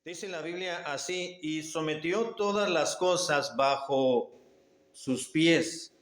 Dice la Biblia así: y sometió todas las cosas bajo sus pies,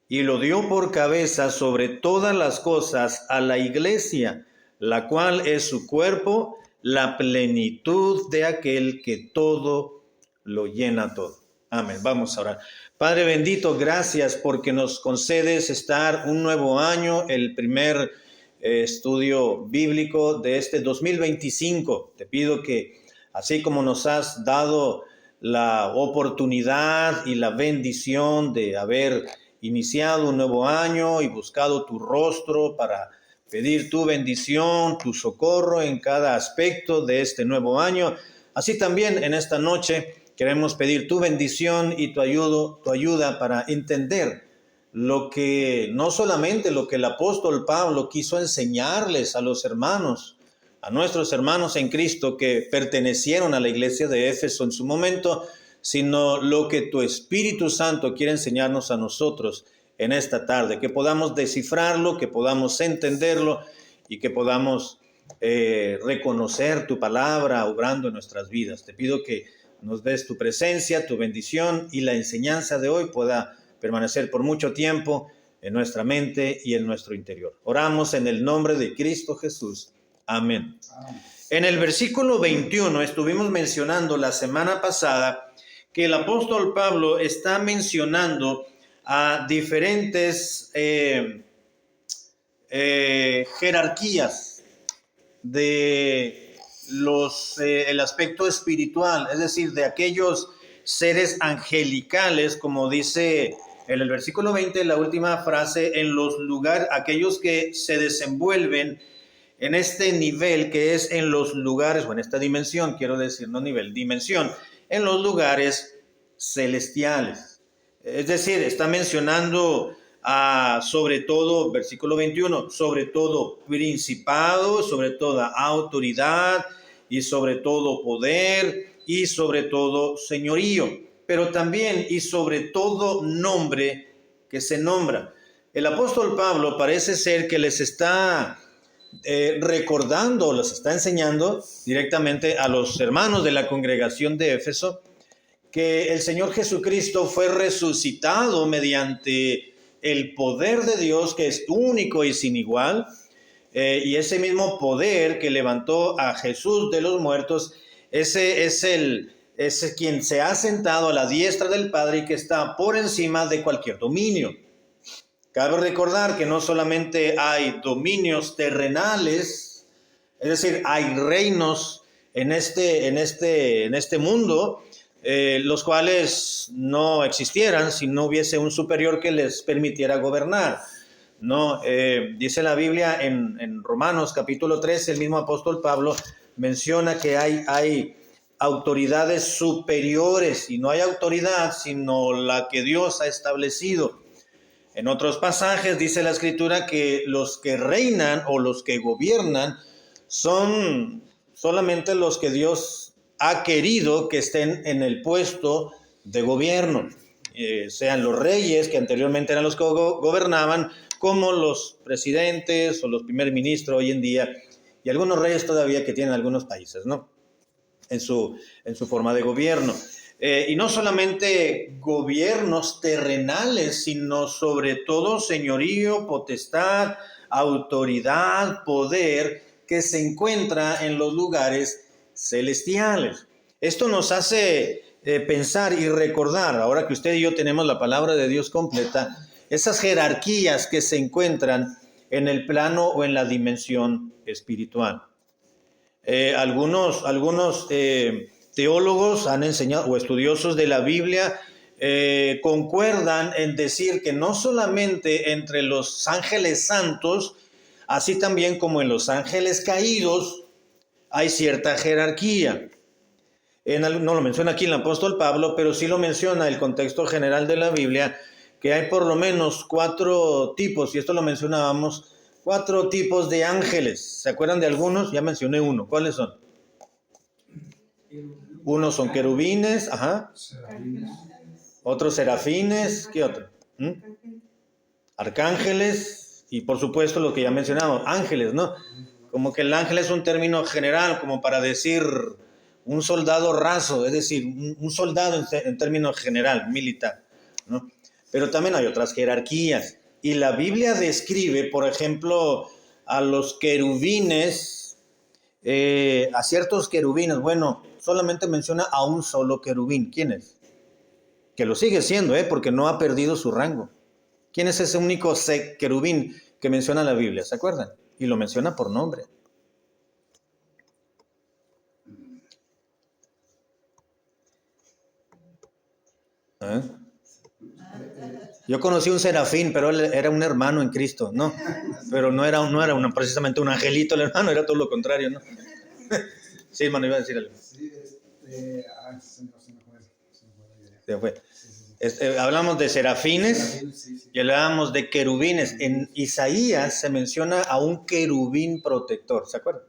y lo dio por cabeza sobre todas las cosas a la iglesia, la cual es su cuerpo, la plenitud de aquel que todo lo llena todo. Amén. Vamos a orar. Padre bendito, gracias porque nos concedes estar un nuevo año, el primer estudio bíblico de este 2025. Te pido que así como nos has dado la oportunidad y la bendición de haber iniciado un nuevo año y buscado tu rostro para pedir tu bendición, tu socorro en cada aspecto de este nuevo año, así también en esta noche queremos pedir tu bendición y tu ayuda para entender lo que, no solamente lo que el apóstol Pablo quiso enseñarles a los hermanos, a nuestros hermanos en Cristo que pertenecieron a la iglesia de Éfeso en su momento, sino lo que tu Espíritu Santo quiere enseñarnos a nosotros en esta tarde, que podamos descifrarlo, que podamos entenderlo y que podamos reconocer tu palabra obrando en nuestras vidas. Te pido que nos des tu presencia, tu bendición, y la enseñanza de hoy pueda permanecer por mucho tiempo en nuestra mente y en nuestro interior. Oramos en el nombre de Cristo Jesús. Amén. En el versículo 21 estuvimos mencionando la semana pasada que el apóstol Pablo está mencionando a diferentes jerarquías de el aspecto espiritual, es decir, de aquellos seres angelicales, como dice en el versículo 20, la última frase, en los lugares, aquellos que se desenvuelven en este nivel que es en los lugares, o en esta dimensión, quiero decir, no nivel, dimensión, en los lugares celestiales. Es decir, está mencionando sobre todo, versículo 21, sobre todo principado, sobre toda autoridad y sobre todo poder y sobre todo señorío, pero también y sobre todo nombre que se nombra. El apóstol Pablo parece ser que les está recordando, les está enseñando directamente a los hermanos de la congregación de Éfeso que el Señor Jesucristo fue resucitado mediante el poder de Dios, que es único y sin igual, y ese mismo poder que levantó a Jesús de los muertos, ese es quien se ha sentado a la diestra del Padre y que está por encima de cualquier dominio. Cabe recordar que no solamente hay dominios terrenales, es decir, hay reinos en este mundo, los cuales no existieran si no hubiese un superior que les permitiera gobernar. No, dice la Biblia en Romanos capítulo 13, el mismo apóstol Pablo menciona que hay autoridades superiores, y no hay autoridad sino la que Dios ha establecido. En otros pasajes dice la Escritura que los que reinan o los que gobiernan son solamente los que Dios ha querido que estén en el puesto de gobierno, sean los reyes, que anteriormente eran los que gobernaban, como los presidentes o los primer ministros hoy en día, y algunos reyes todavía que tienen algunos países, ¿no? En su forma de gobierno. Y no solamente gobiernos terrenales, sino sobre todo señorío, potestad, autoridad, poder que se encuentra en los lugares celestiales. Esto nos hace pensar y recordar, ahora que usted y yo tenemos la palabra de Dios completa, esas jerarquías que se encuentran en el plano o en la dimensión espiritual. Algunos teólogos han enseñado, o estudiosos de la Biblia, concuerdan en decir que no solamente entre los ángeles santos, así también como en los ángeles caídos, hay cierta jerarquía. No lo menciona aquí el apóstol Pablo, pero sí lo menciona el contexto general de la Biblia, que hay por lo menos 4 tipos, y esto lo mencionábamos, 4 tipos de ángeles. ¿Se acuerdan de algunos? Ya mencioné uno. ¿Cuáles son? Unos son querubines, ajá. Otros serafines, ¿qué otro? Arcángeles, y por supuesto lo que ya mencionamos, ángeles, ¿no? Como que el ángel es un término general, como para decir un soldado raso, es decir, un soldado en términos general, militar, ¿no? Pero también hay otras jerarquías. Y la Biblia describe, por ejemplo, a los querubines, a ciertos querubines. Bueno, solamente menciona a un solo querubín. ¿Quién es? Que lo sigue siendo, porque no ha perdido su rango. ¿Quién es ese único querubín que menciona la Biblia? ¿Se acuerdan? Y lo menciona por nombre. ¿Eh? Yo conocí un serafín, pero él era un hermano en Cristo, ¿no? Pero no era precisamente un angelito el hermano, era todo lo contrario, ¿no? Sí, hermano, iba a decir algo. Sí, se fue. Hablamos de serafines y hablábamos de querubines. En Isaías se menciona a un querubín protector, ¿se acuerdan?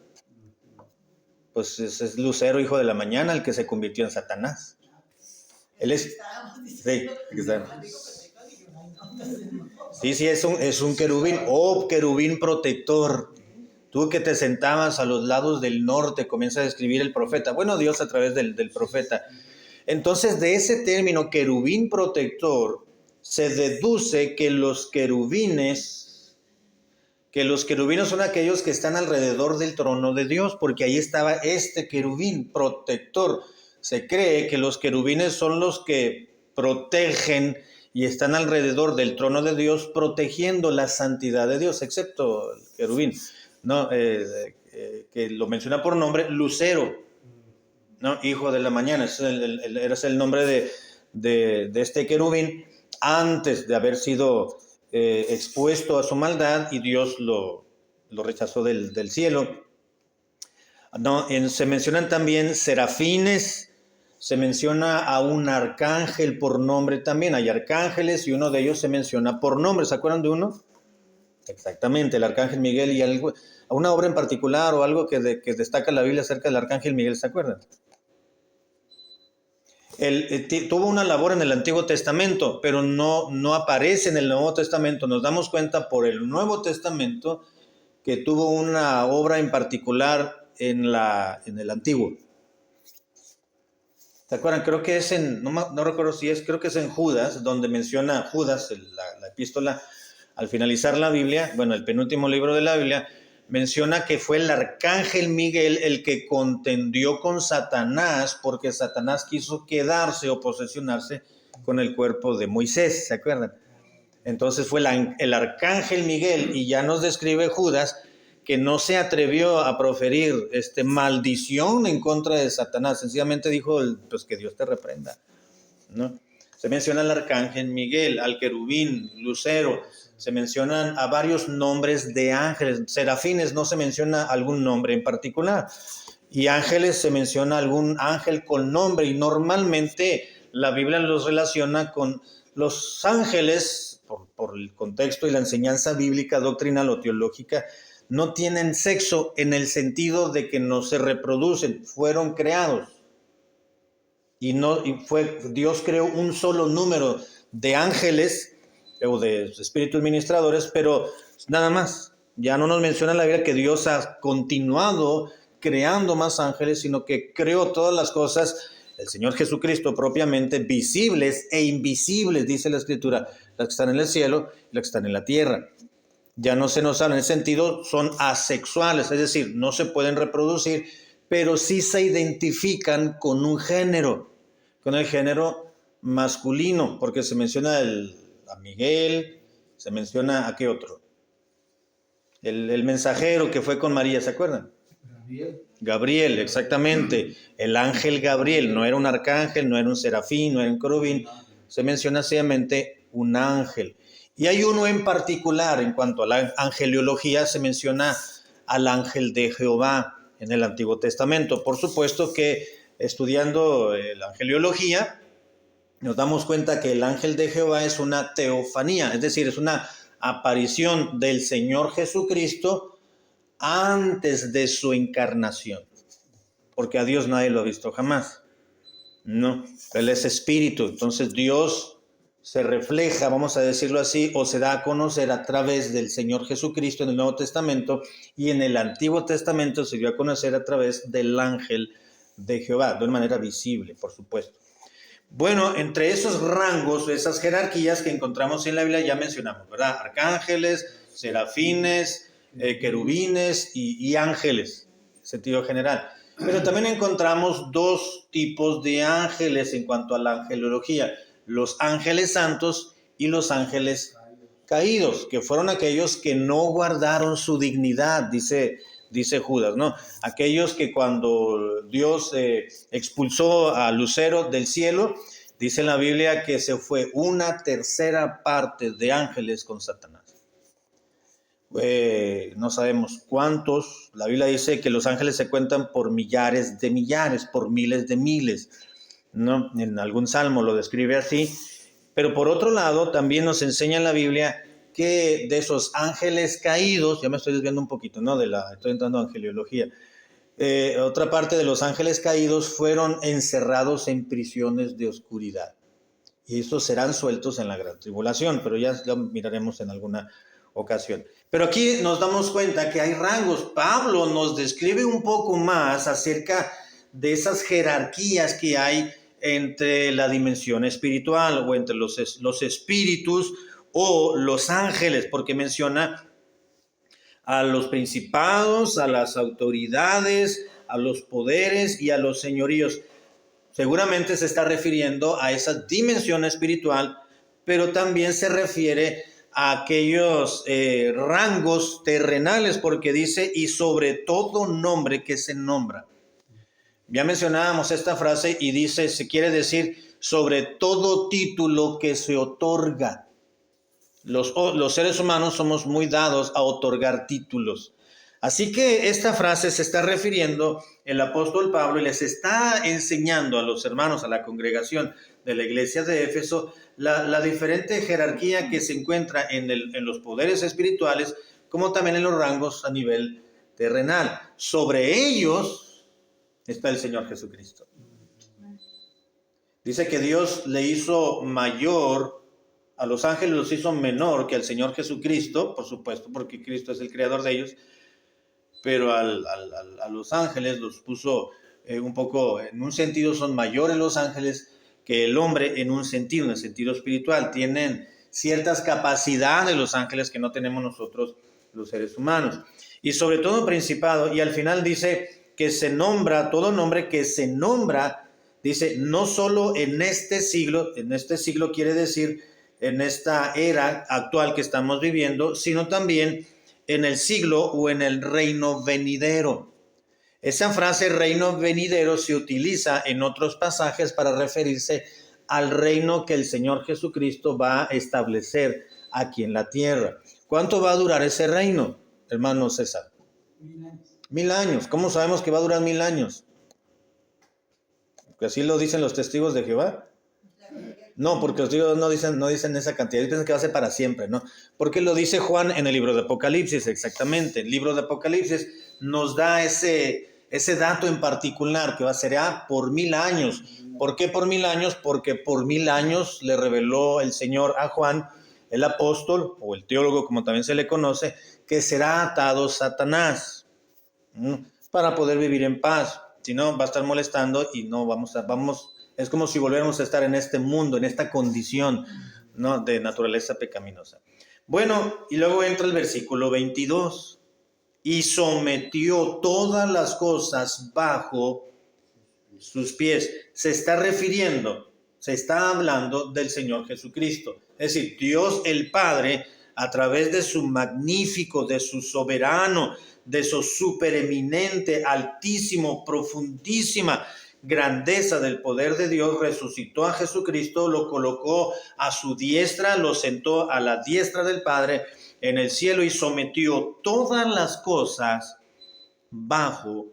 Pues es Lucero, hijo de la mañana, el que se convirtió en Satanás. Él es... Sí, sí, es un querubín, querubín protector. Tú que te sentabas a los lados del norte, comienza a describir el profeta. Bueno, Dios a través del profeta. Entonces, de ese término querubín protector, se deduce que los querubines son aquellos que están alrededor del trono de Dios, porque ahí estaba este querubín protector. Se cree que los querubines son los que protegen y están alrededor del trono de Dios protegiendo la santidad de Dios, excepto el querubín, ¿no? Que lo menciona por nombre, Lucero, ¿no? Hijo de la mañana, ese es el nombre de este querubín antes de haber sido expuesto a su maldad y Dios lo rechazó del cielo. No, se mencionan también serafines. Se menciona a un arcángel por nombre también. Hay arcángeles y uno de ellos se menciona por nombre. ¿Se acuerdan de uno? Exactamente, el arcángel Miguel y algo, una obra en particular o algo que destaca la Biblia acerca del arcángel Miguel, ¿se acuerdan? Él tuvo una labor en el Antiguo Testamento, pero no aparece en el Nuevo Testamento. Nos damos cuenta por el Nuevo Testamento que tuvo una obra en particular en el Antiguo. ¿Se acuerdan? Creo que es no recuerdo si creo que es en Judas, donde menciona Judas, la epístola, al finalizar la Biblia, bueno, el penúltimo libro de la Biblia, menciona que fue el arcángel Miguel el que contendió con Satanás, porque Satanás quiso quedarse o posesionarse con el cuerpo de Moisés, ¿se acuerdan? Entonces fue el arcángel Miguel, y ya nos describe Judas, que no se atrevió a proferir maldición en contra de Satanás, sencillamente dijo, pues que Dios te reprenda, ¿no? Se menciona al arcángel Miguel, al querubín, Lucero, se mencionan a varios nombres de ángeles. Serafines no se menciona algún nombre en particular, y ángeles se menciona algún ángel con nombre, y normalmente la Biblia los relaciona con los ángeles, por el contexto y la enseñanza bíblica, doctrinal o teológica, no tienen sexo en el sentido de que no se reproducen, fueron creados. Dios creó un solo número de ángeles o de espíritus ministradores, pero nada más. Ya no nos menciona la Biblia que Dios ha continuado creando más ángeles, sino que creó todas las cosas, el Señor Jesucristo propiamente, visibles e invisibles, dice la Escritura, las que están en el cielo y las que están en la tierra. Ya no se nos habla en ese sentido, son asexuales, es decir, no se pueden reproducir, pero sí se identifican con un género, con el género masculino, porque se menciona a Miguel, se menciona a qué otro, el mensajero que fue con María, ¿se acuerdan? Gabriel, exactamente, el ángel Gabriel, no era un arcángel, no era un serafín, no era un querubín, se menciona sencillamente un ángel. Y hay uno en particular, en cuanto a la angeliología, se menciona al ángel de Jehová en el Antiguo Testamento. Por supuesto que estudiando la angeliología, nos damos cuenta que el ángel de Jehová es una teofanía, es decir, es una aparición del Señor Jesucristo antes de su encarnación, porque a Dios nadie lo ha visto jamás, no, Él es espíritu, entonces Dios se refleja, vamos a decirlo así, o se da a conocer a través del Señor Jesucristo en el Nuevo Testamento, y en el Antiguo Testamento se dio a conocer a través del ángel de Jehová, de una manera visible, por supuesto. Bueno, entre esos rangos, esas jerarquías que encontramos en la Biblia, ya mencionamos, ¿verdad? Arcángeles, serafines, querubines y ángeles, en sentido general. Pero también encontramos dos tipos de ángeles en cuanto a la angelología: los ángeles santos y los ángeles caídos, que fueron aquellos que no guardaron su dignidad, dice Judas, ¿no? Aquellos que cuando Dios expulsó a Lucero del cielo, dice en la Biblia que se fue 1/3 parte de ángeles con Satanás. No sabemos cuántos. La Biblia dice que los ángeles se cuentan por millares de millares, por miles de miles, ¿no? En algún salmo lo describe así. Pero por otro lado, también nos enseña en la Biblia que de esos ángeles caídos, ya me estoy desviando un poquito, ¿no? Estoy entrando a angeliología. Otra parte de los ángeles caídos fueron encerrados en prisiones de oscuridad. Y estos serán sueltos en la gran tribulación, pero ya lo miraremos en alguna ocasión. Pero aquí nos damos cuenta que hay rangos. Pablo nos describe un poco más acerca de esas jerarquías que hay entre la dimensión espiritual o entre los espíritus o los ángeles, porque menciona a los principados, a las autoridades, a los poderes y a los señoríos. Seguramente se está refiriendo a esa dimensión espiritual, pero también se refiere a aquellos rangos terrenales, porque dice, y sobre todo nombre que se nombra. Ya mencionábamos esta frase y dice, se quiere decir sobre todo título que se otorga. Los seres humanos somos muy dados a otorgar títulos. Así que esta frase se está refiriendo el apóstol Pablo y les está enseñando a los hermanos, a la congregación de la iglesia de Éfeso, la diferente jerarquía que se encuentra en los poderes espirituales, como también en los rangos a nivel terrenal. Sobre ellos está el Señor Jesucristo. Dice que Dios le hizo mayor, a los ángeles los hizo menor que al Señor Jesucristo, por supuesto, porque Cristo es el creador de ellos, pero a los ángeles los puso un poco, en un sentido son mayores los ángeles que el hombre en el sentido espiritual. Tienen ciertas capacidades los ángeles que no tenemos nosotros los seres humanos. Y sobre todo principado, y al final dice que se nombra, todo nombre que se nombra, dice, no solo en este siglo quiere decir en esta era actual que estamos viviendo, sino también en el siglo o en el reino venidero. Esa frase reino venidero se utiliza en otros pasajes para referirse al reino que el Señor Jesucristo va a establecer aquí en la tierra. ¿Cuánto va a durar ese reino, hermano César? 1000 años. 1000 años. ¿Cómo sabemos que va a durar 1000 años? ¿Porque así lo dicen los testigos de Jehová? No, porque los testigos no dicen esa cantidad. Ellos piensan que va a ser para siempre, ¿no? Porque lo dice Juan en el libro de Apocalipsis, exactamente. El libro de Apocalipsis nos da ese dato en particular, que será por 1000 años. ¿Por qué por 1000 años? Porque por 1000 años le reveló el Señor a Juan, el apóstol, o el teólogo, como también se le conoce, que será atado Satanás, para poder vivir en paz. Si no, va a estar molestando y no es como si volviéramos a estar en este mundo, en esta condición, ¿no?, de naturaleza pecaminosa. Bueno, y luego entra el versículo 22. Y sometió todas las cosas bajo sus pies. Se está hablando del Señor Jesucristo. Es decir, Dios el Padre, a través de su magnífico, de su soberano, de su supereminente, altísimo, profundísima grandeza del poder de Dios, resucitó a Jesucristo, lo colocó a su diestra, lo sentó a la diestra del Padre en el cielo y sometió todas las cosas bajo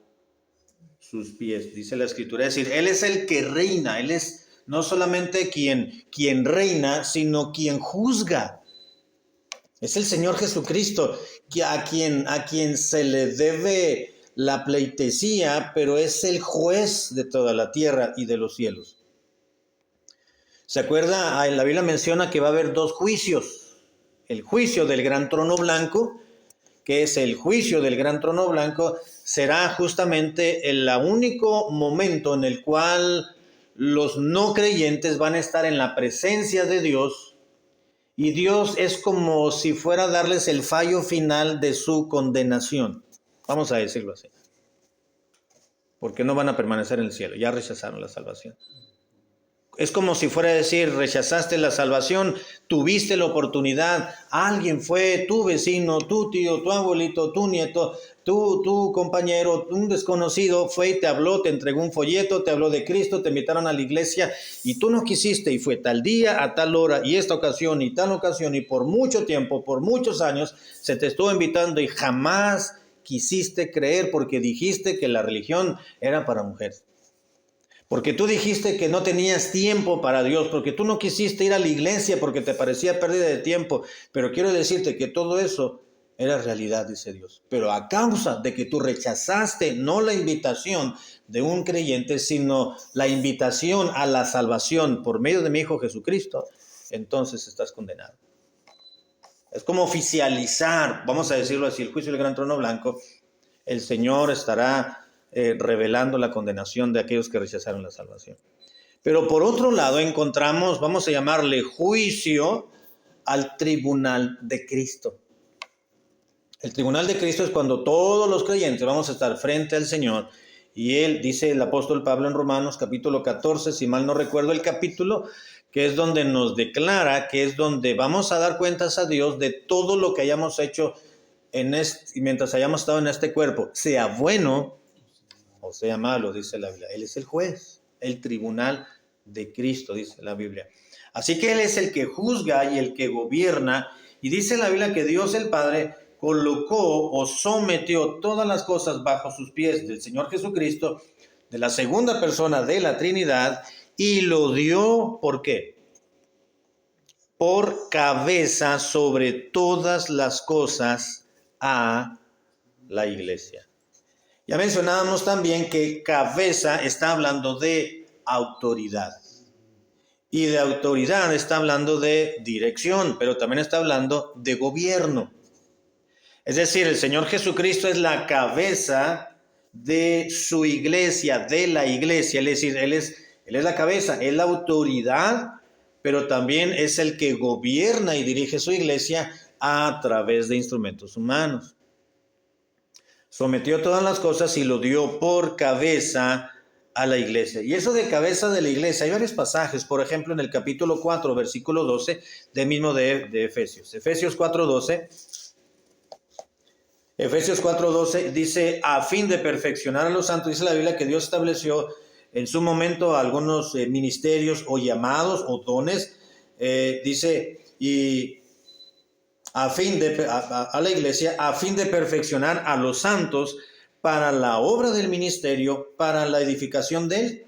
sus pies, dice la Escritura. Es decir, Él es el que reina, Él es no solamente quien reina, sino quien juzga. Es el Señor Jesucristo a quien se le debe la pleitesía, pero es el juez de toda la tierra y de los cielos. ¿Se acuerda? La Biblia menciona que va a haber 2 juicios. El juicio del gran trono blanco, que es el juicio del gran trono blanco, será justamente el único momento en el cual los no creyentes van a estar en la presencia de Dios, y Dios es como si fuera a darles el fallo final de su condenación. Vamos a decirlo así. Porque no van a permanecer en el cielo, ya rechazaron la salvación. Es como si fuera a decir, rechazaste la salvación, tuviste la oportunidad, alguien fue, tu vecino, tu tío, tu abuelito, tu nieto, tu compañero, un desconocido fue y te habló, te entregó un folleto, te habló de Cristo, te invitaron a la iglesia y tú no quisiste, y fue tal día, a tal hora, y esta ocasión, y tal ocasión, y por mucho tiempo, por muchos años, se te estuvo invitando y jamás quisiste creer porque dijiste que la religión era para mujeres. Porque tú dijiste que no tenías tiempo para Dios, porque tú no quisiste ir a la iglesia porque te parecía pérdida de tiempo. Pero quiero decirte que todo eso era realidad, dice Dios. Pero a causa de que tú rechazaste no la invitación de un creyente, sino la invitación a la salvación por medio de mi Hijo Jesucristo, entonces estás condenado. Es como oficializar, vamos a decirlo así, el juicio del gran trono blanco. El Señor estará revelando la condenación de aquellos que rechazaron la salvación. Pero por otro lado encontramos, vamos a llamarle juicio al tribunal de Cristo. El tribunal de Cristo es cuando todos los creyentes vamos a estar frente al Señor, y Él, dice el apóstol Pablo en Romanos capítulo 14, si mal no recuerdo el capítulo, que es donde nos declara, que es donde vamos a dar cuentas a Dios de todo lo que hayamos hecho mientras hayamos estado en este cuerpo, sea bueno o sea malo, dice la Biblia. Él es el juez, el tribunal de Cristo, dice la Biblia. Así que Él es el que juzga y el que gobierna. Y dice la Biblia que Dios el Padre colocó o sometió todas las cosas bajo sus pies del Señor Jesucristo, de la segunda persona de la Trinidad, y lo dio, ¿por qué? Por cabeza sobre todas las cosas a la iglesia. Ya mencionábamos también que cabeza está hablando de autoridad. Y de autoridad está hablando de dirección, pero también está hablando de gobierno. Es decir, el Señor Jesucristo es la cabeza de su iglesia, de la iglesia. Es decir, Él es la cabeza, es la autoridad, pero también es el que gobierna y dirige su iglesia a través de instrumentos humanos. Sometió todas las cosas y lo dio por cabeza a la iglesia. Y eso de cabeza de la iglesia, hay varios pasajes, por ejemplo, en el capítulo 4, versículo 12, de Efesios. Efesios 4:12. Efesios 4:12 dice, a fin de perfeccionar a los santos, dice la Biblia que Dios estableció en su momento algunos ministerios o llamados o dones, dice, y a la iglesia, a fin de perfeccionar a los santos para la obra del ministerio, para la edificación del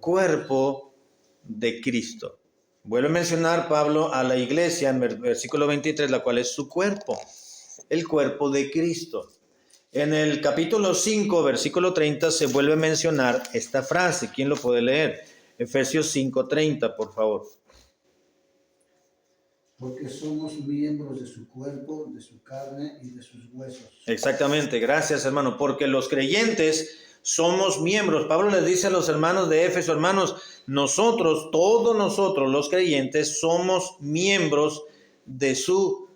cuerpo de Cristo. Vuelve a mencionar Pablo a la iglesia en versículo 23, la cual es su cuerpo, el cuerpo de Cristo. En el capítulo 5, versículo 30, se vuelve a mencionar esta frase. ¿Quién lo puede leer? Efesios 5:30, por favor. Porque somos miembros de su cuerpo, de su carne y de sus huesos. Exactamente, gracias hermano, porque los creyentes somos miembros. Pablo les dice a los hermanos de Éfeso, hermanos, nosotros, todos nosotros los creyentes, somos miembros de su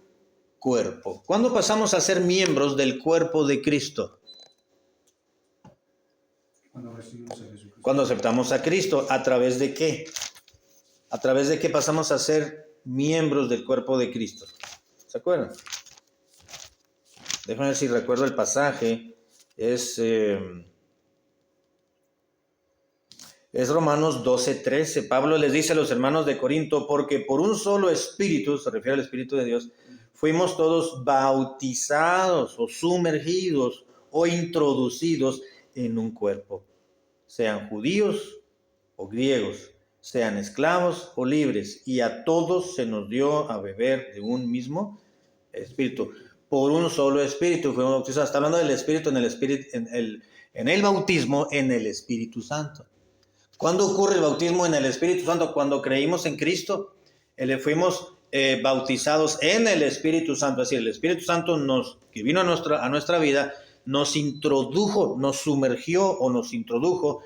cuerpo. ¿Cuándo pasamos a ser miembros del cuerpo de Cristo? Cuando recibimos a Jesucristo. Cuando aceptamos a Cristo. ¿A través de qué? ¿A través de qué pasamos a ser miembros del cuerpo de Cristo? ¿Se acuerdan? Déjenme ver si recuerdo el pasaje. Es Romanos 12:13. Pablo les dice a los hermanos de Corinto, porque por un solo espíritu, se refiere al Espíritu de Dios, fuimos todos bautizados o sumergidos o introducidos en un cuerpo, sean judíos o griegos, sean esclavos o libres, y a todos se nos dio a beber de un mismo espíritu. Por un solo espíritu fuimos bautizados. Está hablando del espíritu, en el bautismo en el Espíritu Santo. ¿Cuándo ocurre el bautismo en el Espíritu Santo? Cuando creímos en Cristo, fuimos bautizados en el Espíritu Santo. Es decir, el Espíritu Santo que vino a nuestra vida, nos introdujo, nos sumergió o nos introdujo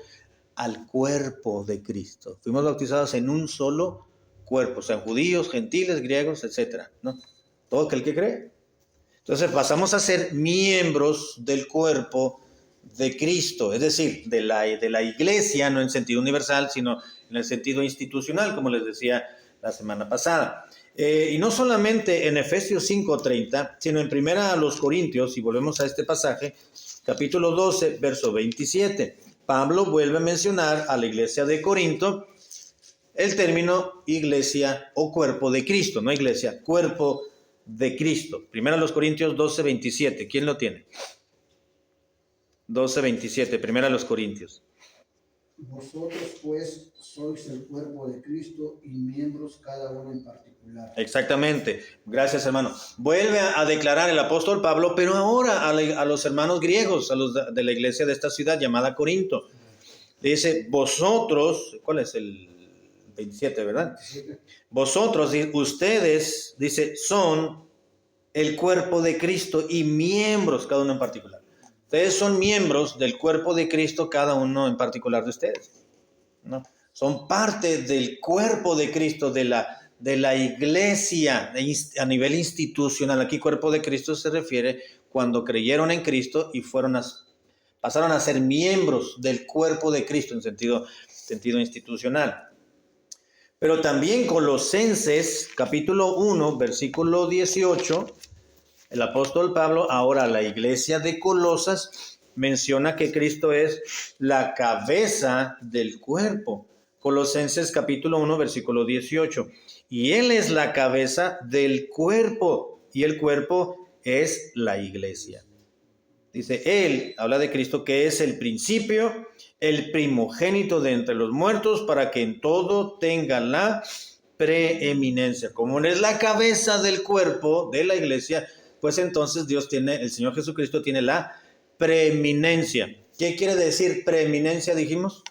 al cuerpo de Cristo. Fuimos bautizados en un solo cuerpo, sean judíos, gentiles, griegos, etcétera, ¿no? Todo aquel que cree. Entonces pasamos a ser miembros del cuerpo de Cristo, es decir, de la iglesia, no en sentido universal, sino en el sentido institucional, como les decía la semana pasada. Y no solamente en Efesios 5:30, sino en 1 Corintios, y volvemos a este pasaje, capítulo 12, verso 27. Pablo vuelve a mencionar a la iglesia de Corinto el término iglesia o cuerpo de Cristo, no iglesia, cuerpo de Cristo. 1 Corintios 12, 27. ¿Quién lo tiene? 12, 27. 1 Corintios. Vosotros pues sois el cuerpo de Cristo y miembros cada uno en particular. Exactamente. Gracias, hermano. Vuelve a declarar el apóstol Pablo, pero ahora a los hermanos griegos, a los de la iglesia de esta ciudad llamada Corinto. Le dice, vosotros, ¿cuál es el 27, verdad? 27. Vosotros, ustedes, dice, son el cuerpo de Cristo y miembros, cada uno en particular. Ustedes son miembros del cuerpo de Cristo, cada uno en particular de ustedes, ¿no? Son parte del cuerpo de Cristo, de la iglesia a nivel institucional. Aquí cuerpo de Cristo se refiere cuando creyeron en Cristo y pasaron a ser miembros del cuerpo de Cristo en sentido institucional. Pero también Colosenses, capítulo 1, versículo 18, el apóstol Pablo, ahora a la iglesia de Colosas, menciona que Cristo es la cabeza del cuerpo. Colosenses capítulo 1, versículo 18. Y Él es la cabeza del cuerpo, y el cuerpo es la iglesia. Dice, Él, habla de Cristo, que es el principio, el primogénito de entre los muertos, para que en todo tenga la preeminencia. Como Él es la cabeza del cuerpo de la iglesia, pues entonces el Señor Jesucristo tiene la preeminencia. ¿Qué quiere decir preeminencia, dijimos?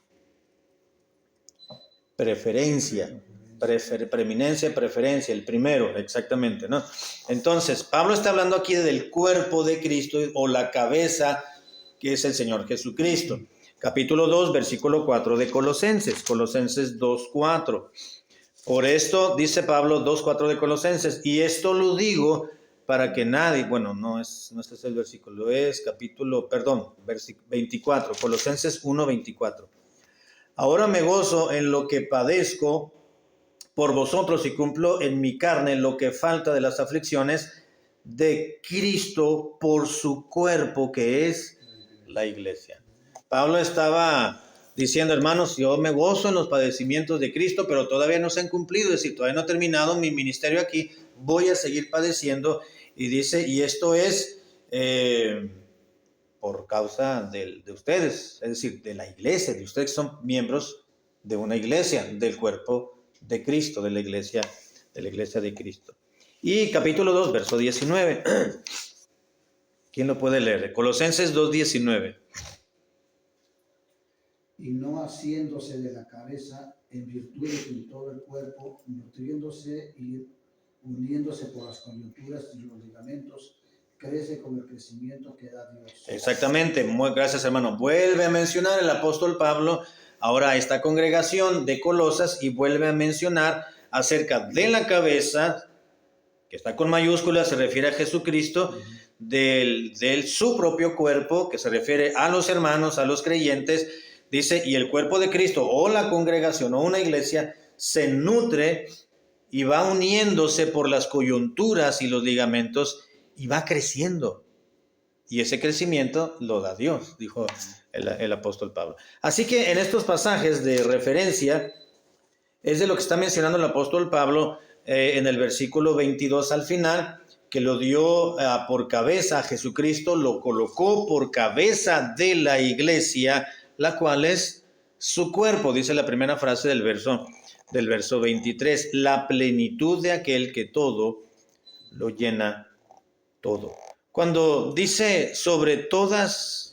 Preferencia. Preeminencia, preferencia, el primero, exactamente, ¿no? Entonces, Pablo está hablando aquí del cuerpo de Cristo o la cabeza que es el Señor Jesucristo. Capítulo 2, versículo 4 de Colosenses 2:4. Por esto, dice Pablo, 2:4 de Colosenses, y esto lo digo para que nadie, no este es el versículo, es versículo 24, Colosenses 1:24. Ahora me gozo en lo que padezco por vosotros y cumplo en mi carne lo que falta de las aflicciones de Cristo por su cuerpo, que es la iglesia. Pablo estaba diciendo, hermanos, yo me gozo en los padecimientos de Cristo, pero todavía no se han cumplido, es decir, todavía no he terminado mi ministerio aquí, voy a seguir padeciendo. Y dice, y esto es por causa de ustedes, es decir, de la iglesia, de ustedes que son miembros de una iglesia, del cuerpo de Cristo, de la iglesia de Cristo. Y capítulo 2, verso 19. ¿Quién lo puede leer? Colosenses 2:19. Y no haciéndose de la cabeza, en virtud de que en todo el cuerpo, nutriéndose y uniéndose por las coyunturas y los ligamentos, crece con el crecimiento que da Dios. Exactamente, gracias, hermano. Vuelve a mencionar el apóstol Pablo ahora a esta congregación de Colosas y vuelve a mencionar acerca de la cabeza, que está con mayúsculas, se refiere a Jesucristo, del su propio cuerpo, que se refiere a los hermanos, a los creyentes. Dice, y el cuerpo de Cristo o la congregación o una iglesia se nutre y va uniéndose por las coyunturas y los ligamentos y va creciendo. Y ese crecimiento lo da Dios, dijo el apóstol Pablo. Así que en estos pasajes de referencia es de lo que está mencionando el apóstol Pablo en el versículo 22 al final, que lo dio por cabeza a Jesucristo, lo colocó por cabeza de la iglesia, la cual es su cuerpo, dice la primera frase del verso 23, la plenitud de aquel que todo lo llena todo. Cuando dice sobre todas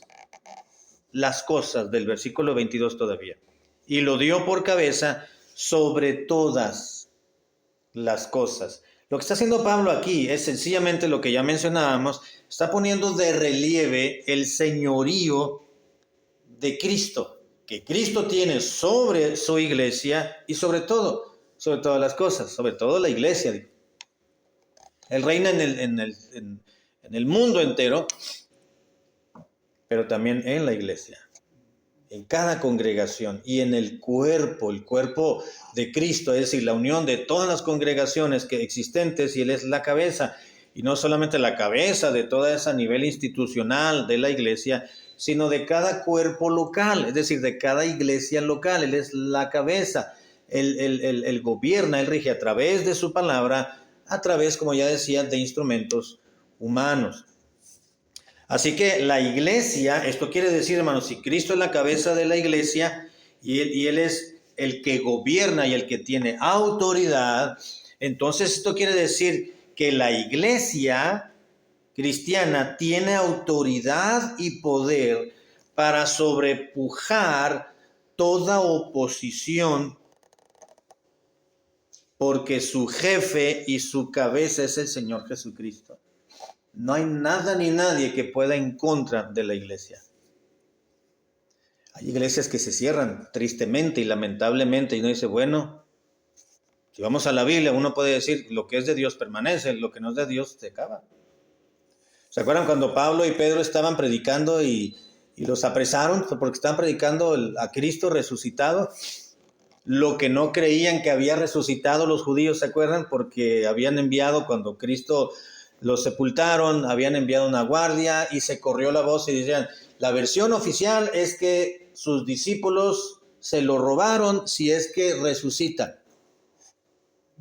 las cosas del versículo 22 todavía, y lo dio por cabeza sobre todas las cosas. Lo que está haciendo Pablo aquí es sencillamente lo que ya mencionábamos, está poniendo de relieve el señorío de Cristo, que Cristo tiene sobre su iglesia y sobre todas las cosas, sobre todo la iglesia. Él reina en el mundo entero, pero también en la iglesia, en cada congregación y en el cuerpo de Cristo, es decir, la unión de todas las congregaciones que existentes, y Él es la cabeza, y no solamente la cabeza de toda esa nivel institucional de la iglesia, sino de cada cuerpo local, es decir, de cada iglesia local. Él es la cabeza, Él gobierna, Él rige a través de su palabra, a través, como ya decía, de instrumentos humanos. Así que la iglesia, esto quiere decir, hermanos, si Cristo es la cabeza de la iglesia y él es el que gobierna y el que tiene autoridad, entonces esto quiere decir que la iglesia cristiana tiene autoridad y poder para sobrepujar toda oposición, porque su jefe y su cabeza es el Señor Jesucristo. No hay nada ni nadie que pueda en contra de la iglesia. Hay iglesias que se cierran tristemente y lamentablemente, y uno dice, bueno, si vamos a la Biblia, uno puede decir, lo que es de Dios permanece, lo que no es de Dios se acaba. ¿Se acuerdan cuando Pablo y Pedro estaban predicando y los apresaron porque estaban predicando a Cristo resucitado? Lo que no creían que había resucitado los judíos, ¿se acuerdan? Porque habían enviado, cuando Cristo los sepultaron, habían enviado una guardia y se corrió la voz y decían, la versión oficial es que sus discípulos se lo robaron si es que resucita.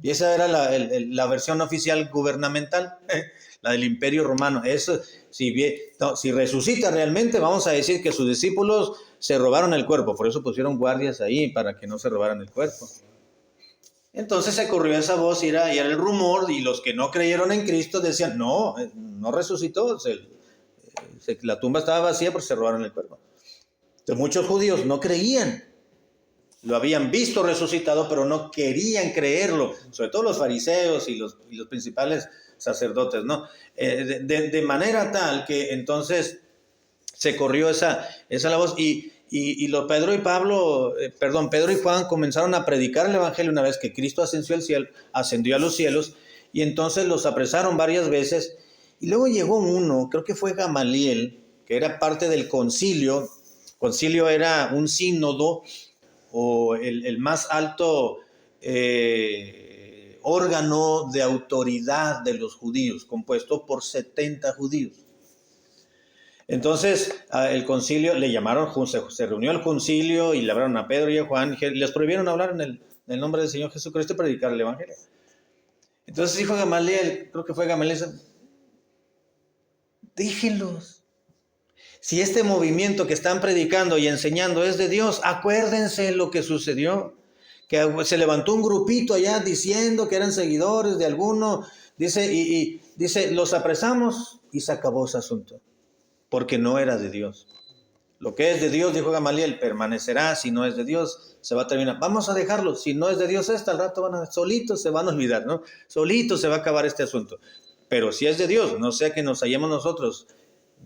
Y esa era la versión oficial gubernamental, la del Imperio Romano. Eso, si resucita realmente, vamos a decir que sus discípulos se robaron el cuerpo. Por eso pusieron guardias ahí, para que no se robaran el cuerpo. Entonces se corrió esa voz y era el rumor, y los que no creyeron en Cristo decían, no resucitó, la tumba estaba vacía porque se robaron el cuerpo. Entonces muchos judíos no creían, lo habían visto resucitado, pero no querían creerlo, sobre todo los fariseos y los principales sacerdotes, ¿no? De manera tal que entonces se corrió esa la voz, y Pedro y Juan comenzaron a predicar el evangelio una vez que Cristo ascendió a los cielos, y entonces los apresaron varias veces, y luego llegó uno, creo que fue Gamaliel, que era parte del concilio. Concilio era un sínodo, o el más alto órgano de autoridad de los judíos, compuesto por 70 judíos. Entonces, el concilio, le llamaron, se reunió el concilio y le hablaron a Pedro y a Juan, y les prohibieron hablar en el nombre del Señor Jesucristo y predicar el evangelio. Entonces dijo Gamaliel, creo que fue Gamaliel, déjenlos. Si este movimiento que están predicando y enseñando es de Dios, acuérdense lo que sucedió, que se levantó un grupito allá diciendo que eran seguidores de alguno, dice, los apresamos y se acabó ese asunto, porque no era de Dios. Lo que es de Dios, dijo Gamaliel, permanecerá. Si no es de Dios, se va a terminar. Vamos a dejarlo. Si no es de Dios, al rato solitos se van a olvidar, ¿no? Solitos se va a acabar este asunto. Pero si es de Dios, no sea que nos hallemos nosotros,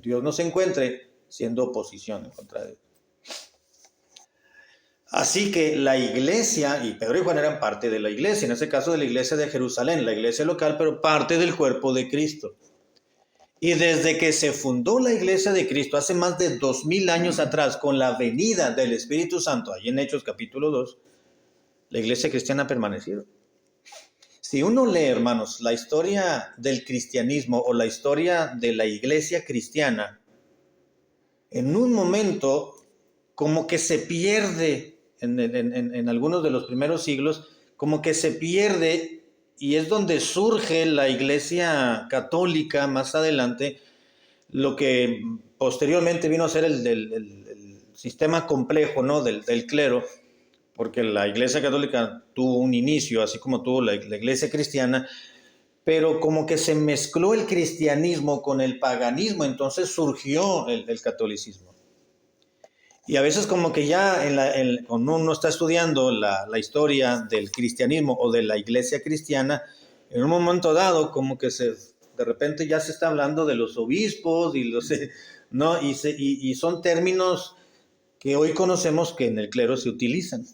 Dios nos encuentre siendo oposición en contra de Dios. Así que la iglesia, y Pedro y Juan eran parte de la iglesia, en ese caso de la iglesia de Jerusalén, la iglesia local, pero parte del cuerpo de Cristo. Y desde que se fundó la iglesia de Cristo, hace más de 2000 años atrás, con la venida del Espíritu Santo, ahí en Hechos capítulo 2, la iglesia cristiana ha permanecido. Si uno lee, hermanos, la historia del cristianismo o la historia de la iglesia cristiana, en un momento como que se pierde, en algunos de los primeros siglos, como que se pierde, y es donde surge la iglesia católica más adelante, lo que posteriormente vino a ser el sistema complejo, ¿no? del clero, porque la iglesia católica tuvo un inicio, así como tuvo la iglesia cristiana, pero como que se mezcló el cristianismo con el paganismo, entonces surgió el catolicismo. Y a veces como que ya cuando uno está estudiando la historia del cristianismo o de la iglesia cristiana, en un momento dado como que se De repente ya se está hablando de los obispos ¿no? Y son términos que hoy conocemos que en el clero se utilizan.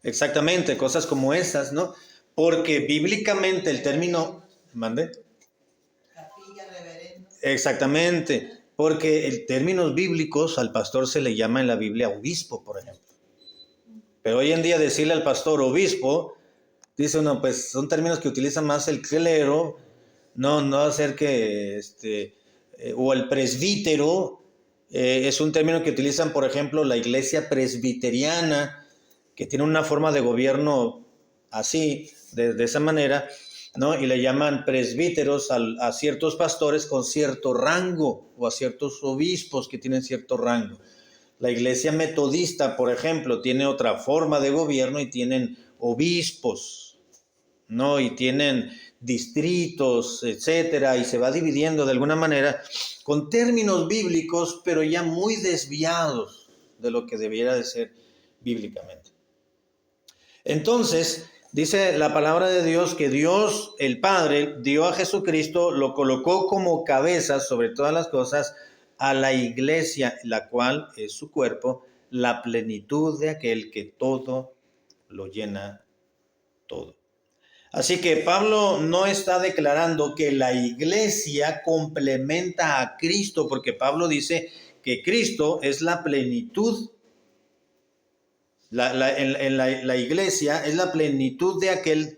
Exactamente, cosas como esas, ¿no? Porque bíblicamente el término... ¿Mande? Capilla, reverendo. Exactamente, porque en términos bíblicos al pastor se le llama en la Biblia obispo, por ejemplo. Pero hoy en día decirle al pastor obispo, dice uno, pues son términos que utilizan más el clero, no hacer que, o el presbítero, es un término que utilizan, por ejemplo, la iglesia presbiteriana, que tiene una forma de gobierno así, de esa manera, ¿no? Y le llaman presbíteros a ciertos pastores con cierto rango, o a ciertos obispos que tienen cierto rango. La iglesia metodista, por ejemplo, tiene otra forma de gobierno y tienen obispos, ¿no? Y tienen distritos, etcétera, y se va dividiendo de alguna manera con términos bíblicos, pero ya muy desviados de lo que debiera de ser bíblicamente. Entonces, dice la palabra de Dios que Dios, el Padre, dio a Jesucristo, lo colocó como cabeza sobre todas las cosas a la iglesia, la cual es su cuerpo, la plenitud de aquel que todo lo llena todo. Así que Pablo no está declarando que la iglesia complementa a Cristo, porque Pablo dice que Cristo es la plenitud. La iglesia es la plenitud de aquel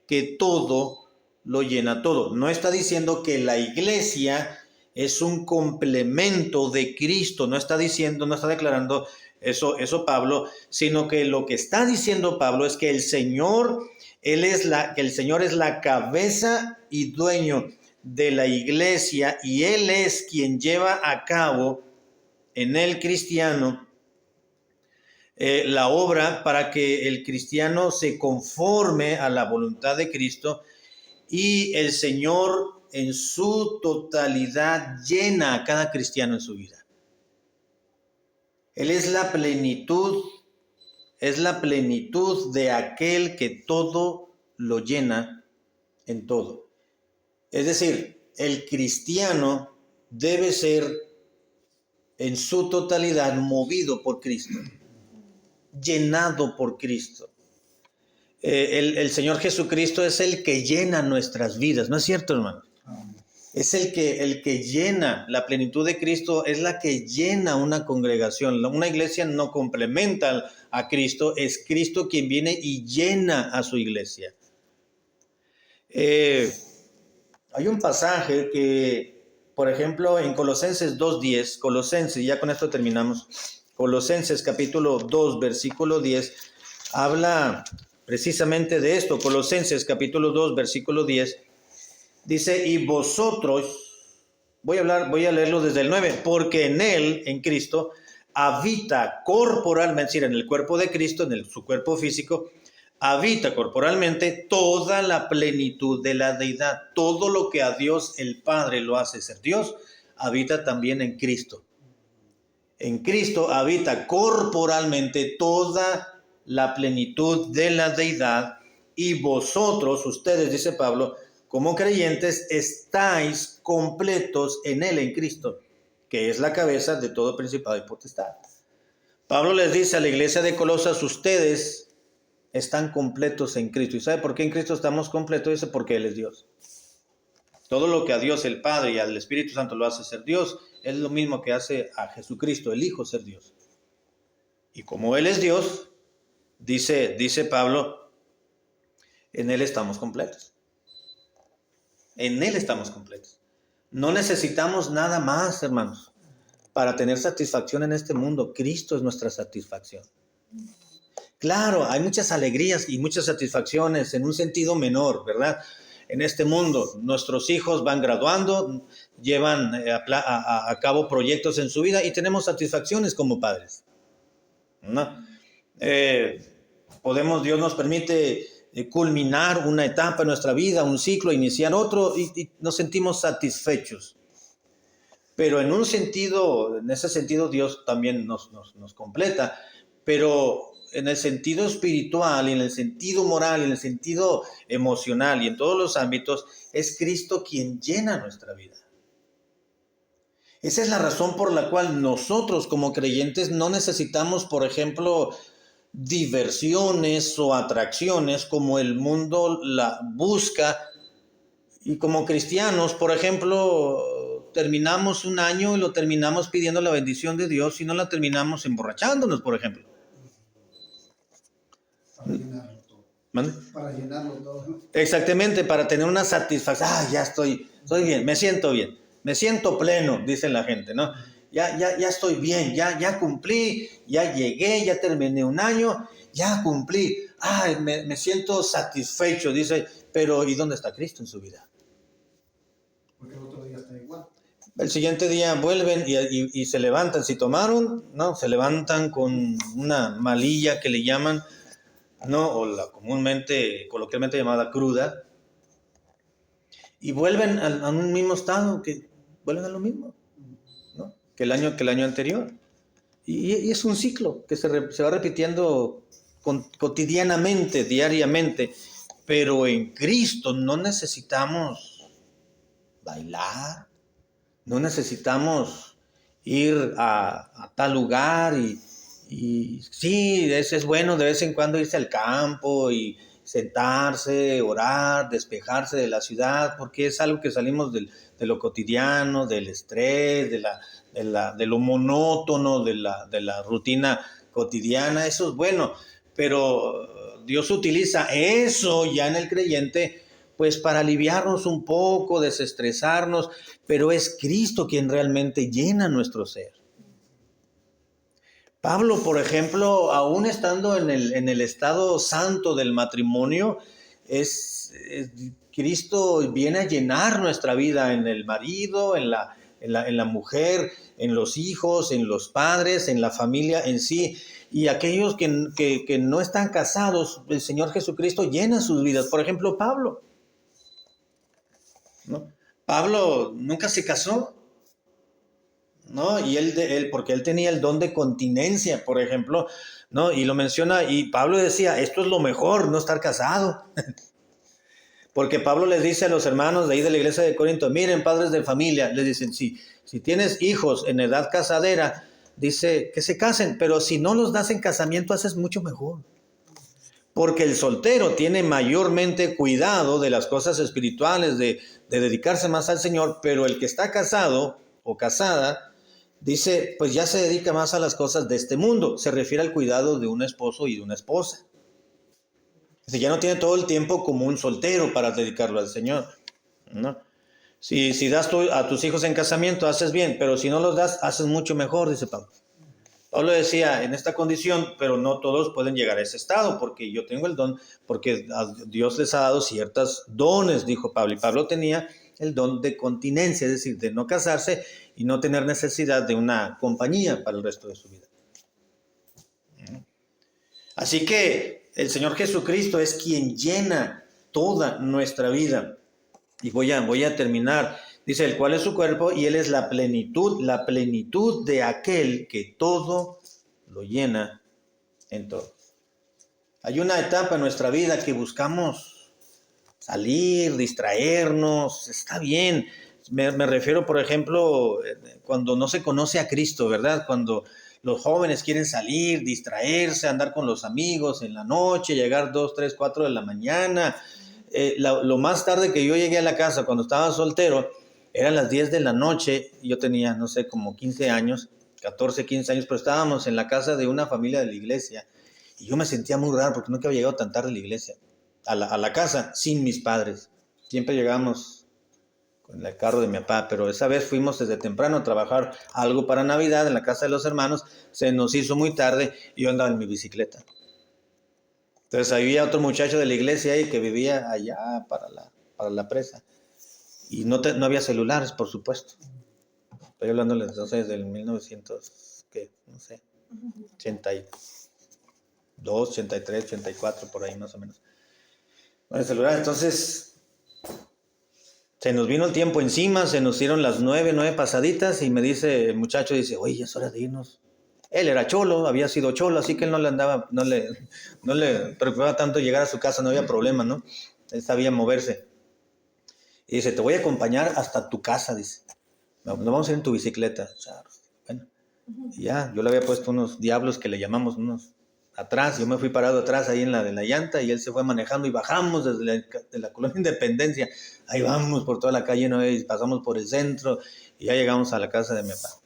que todo lo llena todo. No está diciendo que la iglesia es un complemento de Cristo, no está declarando eso Pablo, sino que lo que está diciendo Pablo es que el Señor, que el Señor es la cabeza y dueño de la iglesia, y Él es quien lleva a cabo en el cristiano la obra para que el cristiano se conforme a la voluntad de Cristo, y el Señor en su totalidad llena a cada cristiano en su vida. Él es la plenitud de aquel que todo lo llena en todo. Es decir, el cristiano debe ser en su totalidad movido por Cristo, llenado por Cristo. El Señor Jesucristo es el que llena nuestras vidas, ¿no es cierto, hermano? Es el que llena. La plenitud de Cristo es la que llena una congregación. Una iglesia no complementa a Cristo, es Cristo quien viene y llena a su iglesia. Hay un pasaje que, por ejemplo, en Colosenses 2:10, ya con esto terminamos, Colosenses capítulo 2, versículo 10, habla precisamente de esto. Colosenses capítulo 2, versículo 10, dice, y vosotros, voy a leerlo desde el 9, porque en Él, en Cristo, habita corporalmente, es decir, en el cuerpo de Cristo, su cuerpo físico, habita corporalmente toda la plenitud de la deidad. Todo lo que a Dios el Padre lo hace ser Dios, habita también en Cristo. En Cristo habita corporalmente toda la plenitud de la deidad, y vosotros, ustedes, dice Pablo, como creyentes, estáis completos en Él, en Cristo, que es la cabeza de todo principado y potestad. Pablo les dice a la iglesia de Colosas, ustedes están completos en Cristo. ¿Y sabe por qué en Cristo estamos completos? Dice, porque Él es Dios. Todo lo que a Dios el Padre y al Espíritu Santo lo hace ser Dios, es lo mismo que hace a Jesucristo, el Hijo, ser Dios. Y como Él es Dios, dice Pablo, en Él estamos completos. En Él estamos completos. No necesitamos nada más, hermanos, para tener satisfacción en este mundo. Cristo es nuestra satisfacción. Claro, hay muchas alegrías y muchas satisfacciones en un sentido menor, ¿verdad? En este mundo, nuestros hijos van graduando, llevan a cabo proyectos en su vida y tenemos satisfacciones como padres, ¿no? Dios nos permite culminar una etapa en nuestra vida, un ciclo, iniciar otro, y nos sentimos satisfechos. Pero en ese sentido Dios también nos completa. pero en el sentido espiritual, y en el sentido moral, y en el sentido emocional y en todos los ámbitos, es Cristo quien llena nuestra vida. Esa es la razón por la cual nosotros como creyentes no necesitamos, por ejemplo, diversiones o atracciones como el mundo la busca. Y como cristianos, por ejemplo, terminamos un año y lo terminamos pidiendo la bendición de Dios y no la terminamos emborrachándonos, por ejemplo. Para llenarlo todo. ¿Mande? Para llenarlo todo. Exactamente, para tener una satisfacción. Ya estoy bien, me siento pleno, dice la gente, ¿no? Ya estoy bien, ya cumplí, ya llegué, ya terminé un año, ya cumplí. Me siento satisfecho, dice, pero ¿y dónde está Cristo en su vida? Porque el otro día está igual. El siguiente día vuelven y se levantan. Si tomaron, no, se levantan con una malilla que le llaman, no, o la coloquialmente llamada cruda, y vuelven a un mismo estado, vuelven a lo mismo, ¿no? que el año anterior. Y es un ciclo que se va repitiendo cotidianamente, diariamente, pero en Cristo no necesitamos bailar, no necesitamos ir a tal lugar y sí, es bueno de vez en cuando irse al campo y sentarse, orar, despejarse de la ciudad, porque es algo que salimos de lo cotidiano, del estrés, de lo monótono, de la rutina cotidiana. Eso es bueno, pero Dios utiliza eso ya en el creyente pues para aliviarnos un poco, desestresarnos, pero es Cristo quien realmente llena nuestro ser. Pablo, por ejemplo, aún estando en el estado santo del matrimonio, Cristo viene a llenar nuestra vida en el marido, en la mujer, en los hijos, en los padres, en la familia en sí. Y aquellos que no están casados, el Señor Jesucristo llena sus vidas. Por ejemplo, Pablo, ¿no? Pablo nunca se casó, ¿no? Y porque él tenía el don de continencia, por ejemplo, ¿no? Y lo menciona, y Pablo decía, esto es lo mejor, no estar casado. Porque Pablo les dice a los hermanos de ahí de la iglesia de Corinto, miren, padres de familia, les dicen, si tienes hijos en edad casadera, dice que se casen, pero si no los das en casamiento, haces mucho mejor. Porque el soltero tiene mayormente cuidado de las cosas espirituales, de dedicarse más al Señor, pero el que está casado o casada, dice, pues ya se dedica más a las cosas de este mundo. Se refiere al cuidado de un esposo y de una esposa. Dice, ya no tiene todo el tiempo como un soltero para dedicarlo al Señor, ¿no? Si das a tus hijos en casamiento, haces bien, pero si no los das, haces mucho mejor, dice Pablo. Pablo decía, en esta condición, pero no todos pueden llegar a ese estado, porque yo tengo el don, porque a Dios les ha dado ciertos dones, dijo Pablo. Y Pablo tenía el don de continencia, es decir, de no casarse y no tener necesidad de una compañía para el resto de su vida. Así que el Señor Jesucristo es quien llena toda nuestra vida. Y voy a terminar. Dice, el cual es su cuerpo y Él es la plenitud de aquel que todo lo llena en todo. Hay una etapa en nuestra vida que buscamos salir, distraernos, está bien. Me refiero, por ejemplo, cuando no se conoce a Cristo, ¿verdad? Cuando los jóvenes quieren salir, distraerse, andar con los amigos en la noche, llegar 2, 3, 4 de la mañana. Lo más tarde que yo llegué a la casa cuando estaba soltero, eran las 10 de la noche, yo tenía, no sé, como 15 años, 14, 15 años, pero estábamos en la casa de una familia de la iglesia y yo me sentía muy raro porque nunca había llegado tan tarde a la iglesia, a la casa, sin mis padres. Siempre llegábamos con el carro de mi papá, pero esa vez fuimos desde temprano a trabajar algo para Navidad en la casa de los hermanos, se nos hizo muy tarde y yo andaba en mi bicicleta. Entonces había otro muchacho de la iglesia ahí que vivía allá para la presa. Y no había celulares, por supuesto. Estoy hablándoles entonces del 1900, ¿qué? No sé, 82, 83, 84, por ahí más o menos. Bueno, el celular, entonces, se nos vino el tiempo encima, se nos dieron las 9 pasaditas y me dice el muchacho, dice, oye, es hora de irnos. Él era cholo, había sido cholo, así que él no le preocupaba tanto llegar a su casa, no había problema, ¿no? Él sabía moverse. Y dice, te voy a acompañar hasta tu casa, dice. Nos vamos a ir en tu bicicleta. O sea, bueno, y ya, yo le había puesto unos diablos que le llamamos, unos atrás, yo me fui parado atrás ahí en la llanta y él se fue manejando y bajamos desde la Colonia Independencia. Ahí vamos por toda la calle, ¿no? Y pasamos por el centro y ya llegamos a la casa de mi papá.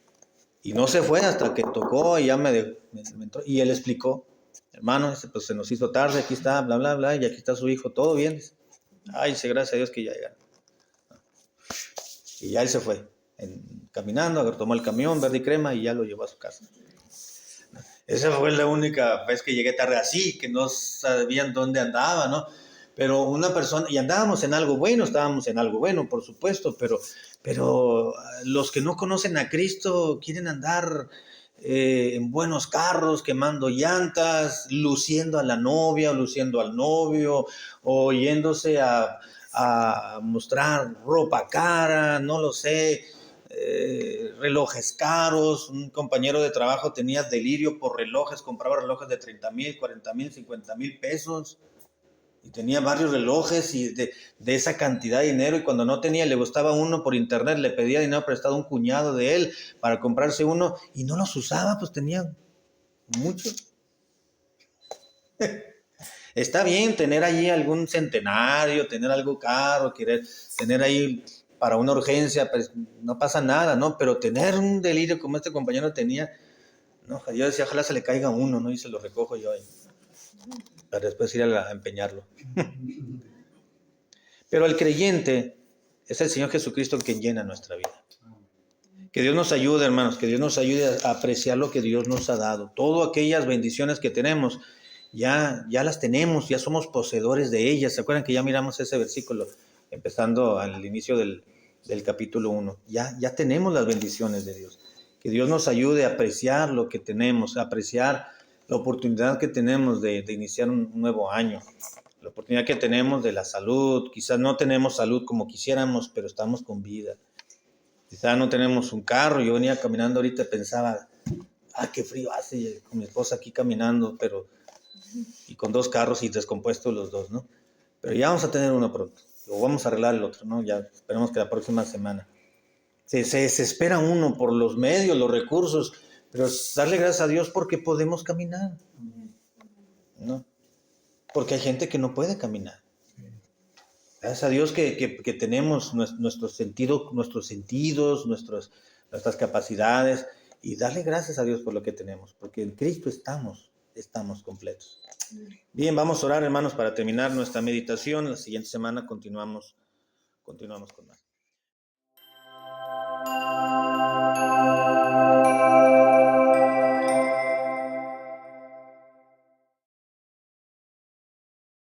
Y no se fue hasta que tocó y ya me entró. Y él explicó, hermano, pues se nos hizo tarde, aquí está, bla, bla, bla, y aquí está su hijo, todo bien. Dice. Ay, dice, gracias a Dios que ya llegaron. Y ya él se fue, caminando, tomó el camión verde y crema y ya lo llevó a su casa. Esa fue la única vez que llegué tarde así, que no sabían dónde andaba, ¿no? Pero una persona, y andábamos en algo bueno, estábamos en algo bueno, por supuesto, pero los que no conocen a Cristo quieren andar en buenos carros, quemando llantas, luciendo a la novia, o luciendo al novio, o yéndose a mostrar ropa cara, no lo sé, relojes caros. Un compañero de trabajo tenía delirio por relojes, compraba relojes de 30,000, 40,000, 50,000 pesos. Y tenía varios relojes y de esa cantidad de dinero, y cuando no tenía, le gustaba uno por internet, le pedía dinero prestado a un cuñado de él para comprarse uno y no los usaba, pues tenía muchos. Está bien tener allí algún centenario, tener algo caro, querer tener ahí para una urgencia, pues no pasa nada, ¿no? Pero tener un delirio como este compañero tenía, no, yo decía, ojalá se le caiga uno, ¿no? Y se lo recojo yo ahí, para después ir a empeñarlo. Pero el creyente es el Señor Jesucristo quien llena nuestra vida. Que Dios nos ayude, hermanos, que Dios nos ayude a apreciar lo que Dios nos ha dado. Todas aquellas bendiciones que tenemos, ya las tenemos, ya somos poseedores de ellas. ¿Se acuerdan que ya miramos ese versículo empezando al inicio del capítulo 1? Ya tenemos las bendiciones de Dios. Que Dios nos ayude a apreciar lo que tenemos, a apreciar la oportunidad que tenemos de iniciar un nuevo año. La oportunidad que tenemos de la salud. Quizás no tenemos salud como quisiéramos, pero estamos con vida. Quizás no tenemos un carro. Yo venía caminando ahorita y pensaba, qué frío hace con mi esposa aquí caminando, y con 2 carros y descompuestos los 2, ¿no? Pero ya vamos a tener uno pronto. O vamos a arreglar el otro, ¿no? Ya esperemos que la próxima semana. Se desespera uno por los medios, los recursos, pero darle gracias a Dios porque podemos caminar, ¿no? Porque hay gente que no puede caminar. Gracias a Dios que tenemos nuestros sentidos, nuestras capacidades, y darle gracias a Dios por lo que tenemos, porque en Cristo estamos completos. Bien, vamos a orar, hermanos, para terminar nuestra meditación. La siguiente semana continuamos con más.